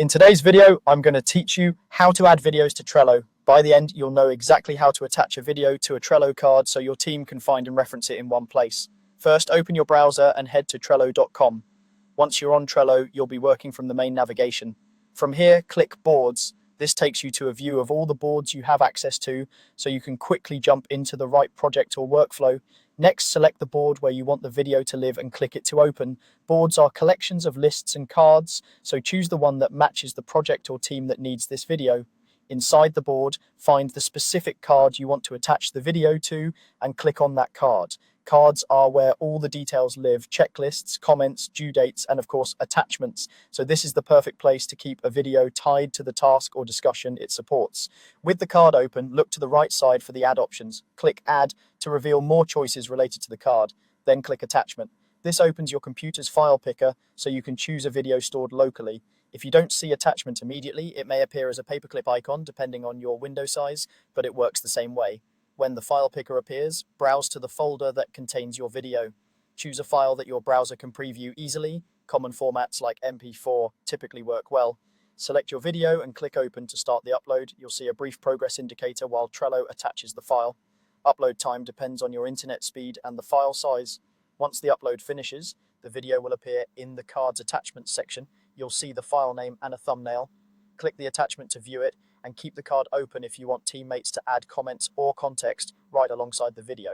In today's video, I'm going to teach you how to add videos to Trello. By the end, you'll know exactly how to attach a video to a Trello card so your team can find and reference it in one place. First, open your browser and head to Trello.com. Once you're on Trello, you'll be working from the main navigation. From here, click Boards. This takes you to a view of all the boards you have access to, so you can quickly jump into the right project or workflow. Next, select the board where you want the video to live and click it to open. Boards are collections of lists and cards, so choose the one that matches the project or team that needs this video. Inside the board, find the specific card you want to attach the video to and click on that card. Cards are where all the details live: checklists, comments, due dates, and of course attachments. So this is the perfect place to keep a video tied to the task or discussion it supports. With the card open, look to the right side for the add options. Click Add to reveal more choices related to the card. Then click Attachment. This opens your computer's file picker so you can choose a video stored locally. If you don't see attachment immediately, it may appear as a paperclip icon depending on your window size, but it works the same way. When the file picker appears, browse to the folder that contains your video. Choose a file that your browser can preview easily. Common formats like MP4 typically work well. Select your video and click Open to start the upload. You'll see a brief progress indicator while Trello attaches the file. Upload time depends on your internet speed and the file size. Once the upload finishes, the video will appear in the card's attachments section. You'll see the file name and a thumbnail. Click the attachment to view it, and keep the card open if you want teammates to add comments or context right alongside the video.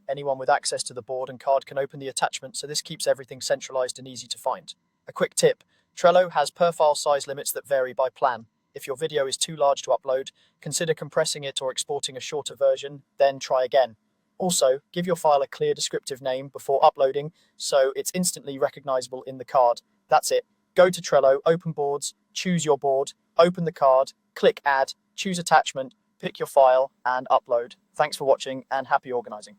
Anyone with access to the board and card can open the attachment, so this keeps everything centralized and easy to find. A quick tip: Trello has per file size limits that vary by plan. If your video is too large to upload, consider compressing it or exporting a shorter version, then try again. Also, give your file a clear descriptive name before uploading so it's instantly recognizable in the card. That's it. Go to Trello, open boards, choose your board, open the card, click Add, choose attachment, pick your file, and upload. Thanks for watching and happy organizing.